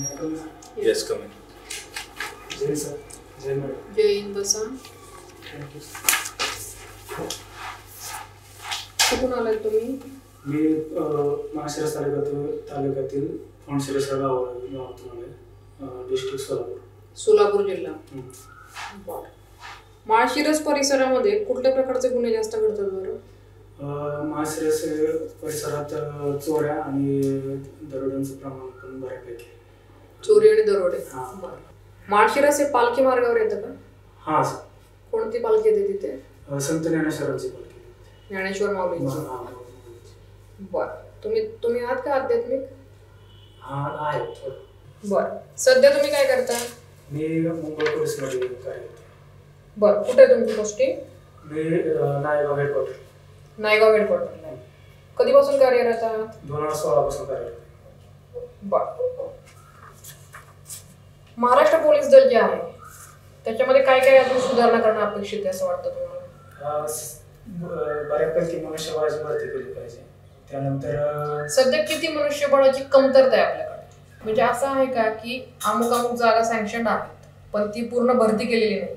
Yes, come in. जय sir. जय madam. जय हिंद बसा. कुठून आलाय तुम्ही? मी माळशिरस तालुक्यातील फणशिरस या गावातून आलोय. डिस्ट्रिक्ट सोलापूर. सोलापूर जिल्हा. बरं. माळशिरस परिसरामध्ये कुठल्या प्रकारचे गुन्हे जास्त घडतात बरं? माळशिरस परिसरात चोऱ्या आणि दरोड्यांचं प्रमाण पण बऱ्यापैकी. चोरी आणि दरोडे. हां. माळशिरस हे पालखी मार्गावर येतं का? हां सर. कोणती पालखी येते तिथे? संत ज्ञानेश्वरांची पालखी. ज्ञानेश्वर माऊलींची. बरं. तुम्ही आहात का आध्यात्मिक? हां आहे. बरं. सध्या तुम्ही काय करता? मी मुंबई पोलीसमध्ये कार्यरत. बरं. कुठे आहे तुमची पोस्टिंग? मी नायगाव हेडक्वार्टर. नायगाव हेडक्वार्टरला. कधीपासून कार्यरत आहात? 2016 पासून कार्यरत. बरं. महाराष्ट्र पोलीस दल जे आहे त्याच्यामध्ये काय काय अजून सुधारणा करणं अपेक्षित आहे असं वाटतं तुम्हाला? बऱ्यापैकी मनुष्यबळाची भरती केली पाहिजे. त्यानंतर सध्या किती मनुष्यबळाची कमतरता आहे आपल्याकडे? म्हणजे असं आहे का की अमुक जागा सँक्शन आहेत पण ती पूर्ण भरती केलेली नाही,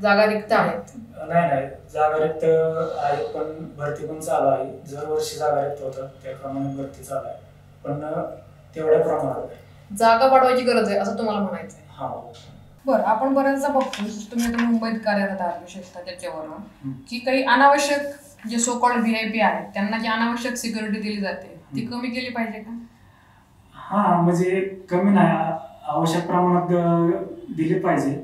जागा रिक्त आहेत? नाही, जागा रिक्त आहे पण भरती पण चालू आहे. दरवर्षी जागा रिक्त होतात त्याप्रमाणे भरती चालू आहे पण तेवढ्या प्रमाणात जागा वाढवायची गरज आहे असं तुम्हाला म्हणायचं आहे? हां. बरं. आपण बऱ्याचदा बघतो तुम्ही आता मुंबईत कार्यरत आहात विशेषतः त्याच्यावरून की काही अनावश्यक जे सो कॉल्ड VIP आहेत त्यांना जी अनावश्यक सिक्युरिटी दिली जाते ती कमी केली पाहिजे का? हां म्हणजे कमी नाही, आवश्यक प्रमाणात दिली पाहिजे,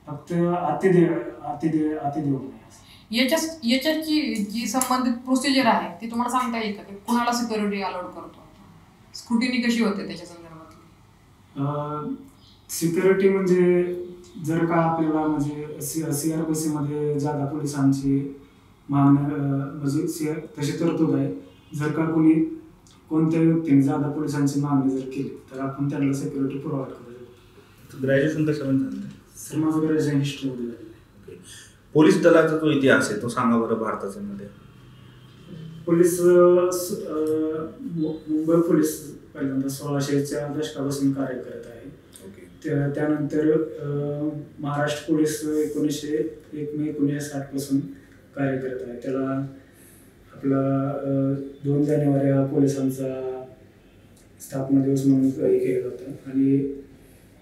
फक्त अति देऊ नये. याच्याची जी संबंधित प्रोसिजर आहे ती तुम्हाला सांगता येईल का की कुणाला सिक्युरिटी अलाउड करतो? स्क्रुटिनी कशी होते त्याच्या संदर्भात? सिक्युरिटी म्हणजे जर का आपल्याला म्हणजे CRPC मध्ये जादा पोलिसांची मागणी म्हणजे तशी तरतूद आहे. जर का कोणत्या व्यक्तीने जादा पोलिसांची मागणी जर केली तर आपण त्यांना सिक्युरिटी प्रोव्हाइड करू शकतो. ग्रॅज्युएशन कशामध्ये झालं? सर माझं ग्रॅज्युएशन हिस्ट्रीमध्ये झालेलं आहे. पोलीस दलाचा जो इतिहास आहे तो सांगा बरं भारताच्या मध्ये. पोलीस मुंबई पोलीस पहिल्यांदा 1600च्या दशकापासून कार्य करत आहे. त्यानंतर महाराष्ट्र पोलीस 1 मे 1960 पासून कार्य करत आहे. त्याला आपला 2 जानेवारी हा पोलिसांचा स्थापना दिवस म्हणून हे केलं जातं आणि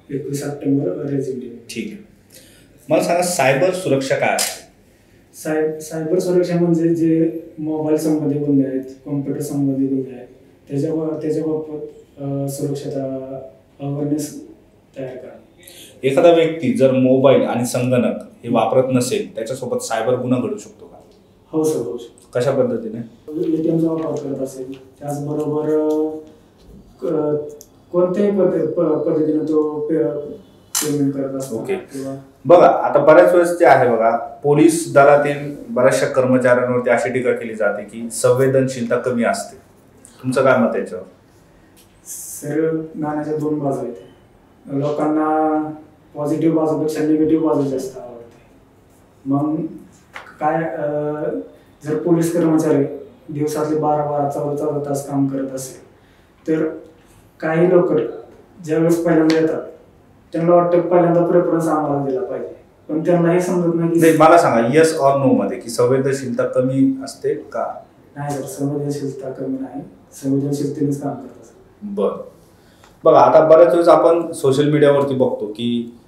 21 सप्टेंबर रेझिंग डे. ठीक आहे. मला सांगा सायबर सुरक्षा काय असते? सायबर सुरक्षा म्हणजे जे मोबाईल संबंधी गुन्हे आहेत, कॉम्प्युटर संबंधी गुन्हे आहेत त्याच्याबाबत सुरक्षता अवेअरनेस तयार करा. एखादा व्यक्ती जर मोबाईल आणि संगणक हे वापरत नसेल त्याच्यासोबत सायबर गुन्हा घडू शकतो का? हो सर, होऊ शकतो. कशा पद्धतीने? ATMचा वापर करत असेल त्याचबरोबर कोणत्याही पद्धतीने तो पेमेंट करत असतो. ओके. बघा आता बऱ्याच वेळेस जे आहे बघा पोलीस दलातील बऱ्याचशा कर्मचाऱ्यांवरती अशी टीका केली जाते की संवेदनशीलता कमी असते. तुमचं काय मत याच्यावर? सर नाण्याच्या 2 बाजू आहेत. लोकांना पॉझिटिव्ह बाजूपेक्षा निगेटिव्ह बाजू जास्त आवडते. मग काय जर पोलीस कर्मचारी दिवसातले 12-14 तास काम करत असेल तर काही लोक ज्यावेळेस पहिल्यांदा येतात त्यांना वाटतं पहिल्यांदा प्रेफरन्स आम्हाला दिला पाहिजे पण त्यांना हे समजत नाही की मला सांगा येस ऑर नो मध्ये की संवेदनशीलता कमी असते का? नाही सर, संवेदनशीलता कमी नाही, संवेदनशीलतेनेच काम करत असतात. बरं. बघा आता बऱ्याच वेळेस आपण सोशल मीडियावरती बघतो की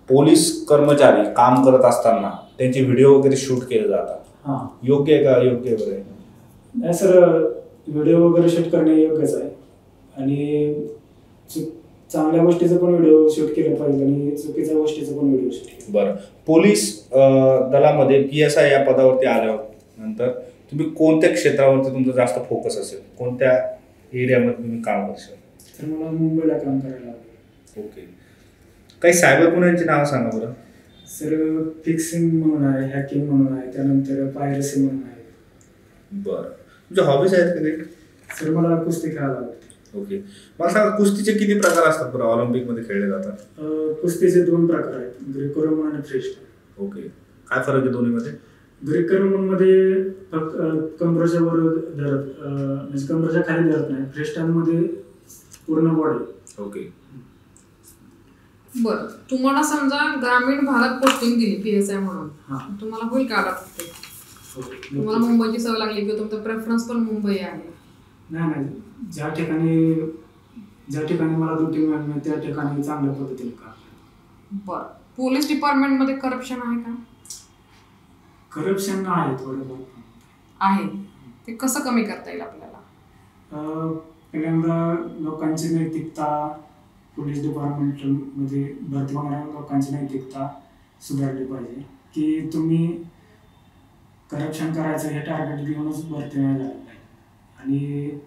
पोलीस कर्मचारी काम करत असताना त्यांचे व्हिडिओ वगैरे शूट केले जातात. हां. योग्य आहे का? योग्य आहे? नाही सर, व्हिडिओ वगैरे शूट करणे योग्यच आहे आणि चांगल्या गोष्टीचं पण व्हिडिओ शूट केलं पाहिजे आणि चुकीच्या गोष्टीचं पण व्हिडिओ शूट केलं. बरं. पोलीस दलामध्ये PSI या पदावरती आल्यानंतर तुम्ही कोणत्या क्षेत्रावरती तुमचा जास्त फोकस असेल? कोणत्या एरियामध्ये तुम्ही काम करशाल? तर मला मुंबईला काम करायला आवडेल. ओके. काही सायबर गुन्ह्यांची नावं सांगा बरं. सर फिक्सिंग म्हणून आहे, हॅकिंग म्हणून आहे, त्यानंतर पायरसी म्हणून आहे. बरं. तुमच्या हॉबीज आहेत का काही? सर मला कुस्ती खेळायला आवडते. ओके. मला सांगा कुस्तीचे किती प्रकार असतात बरं ऑलिम्पिकमध्ये खेळले जातात? कुस्तीचे 2 प्रकार आहेत, ग्रीको रोमन आणि फ्रीस्टाईल. ओके. काय फरक आहे दोन्हीमध्ये? ग्रीको रोमनमध्ये कमरेच्या वर धरत म्हणजे कमरेच्या खाली धरत नाही, फ्रीस्टाईलमध्ये पूर्ण बॉडी. ओके. बरं, तुम्हाला समजा ग्रामीण भागात पोस्टिंग दिली PSI म्हणून, हां. तुम्हाला होईल का अडॅप्ट? हो. तुम्हाला मुंबईची सवय लागली किंवा तुमचा प्रेफरन्स पण मुंबई आहे? नाही, ज्या ठिकाणी मला ड्युटी मिळाली त्या ठिकाणी चांगल्या पद्धतीने काम. बरं, पोलीस डिपार्टमेंटमध्ये करप्शन आहे का? करप्शन आहे थोडंफार. आहे. ते कसं कमी करता येईल आपल्याला? पहिल्यांदा लोकांची नैतिकता, पोलीस डिपार्टमेंटमध्ये भरती होणाऱ्या लोकांची नैतिकता सुधारली पाहिजे, की तुम्ही करप्शन करायचं हे टार्गेट घेऊनच भरती नाही झालं पाहिजे. आणि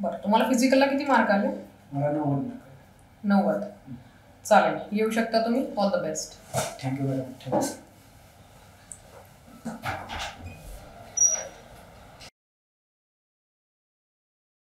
बरं, तुम्हाला फिजिकलला किती मार्क आले? मला 90. 90. चालेल, येऊ शकता तुम्ही. All the best. Thank you madam. Thank you.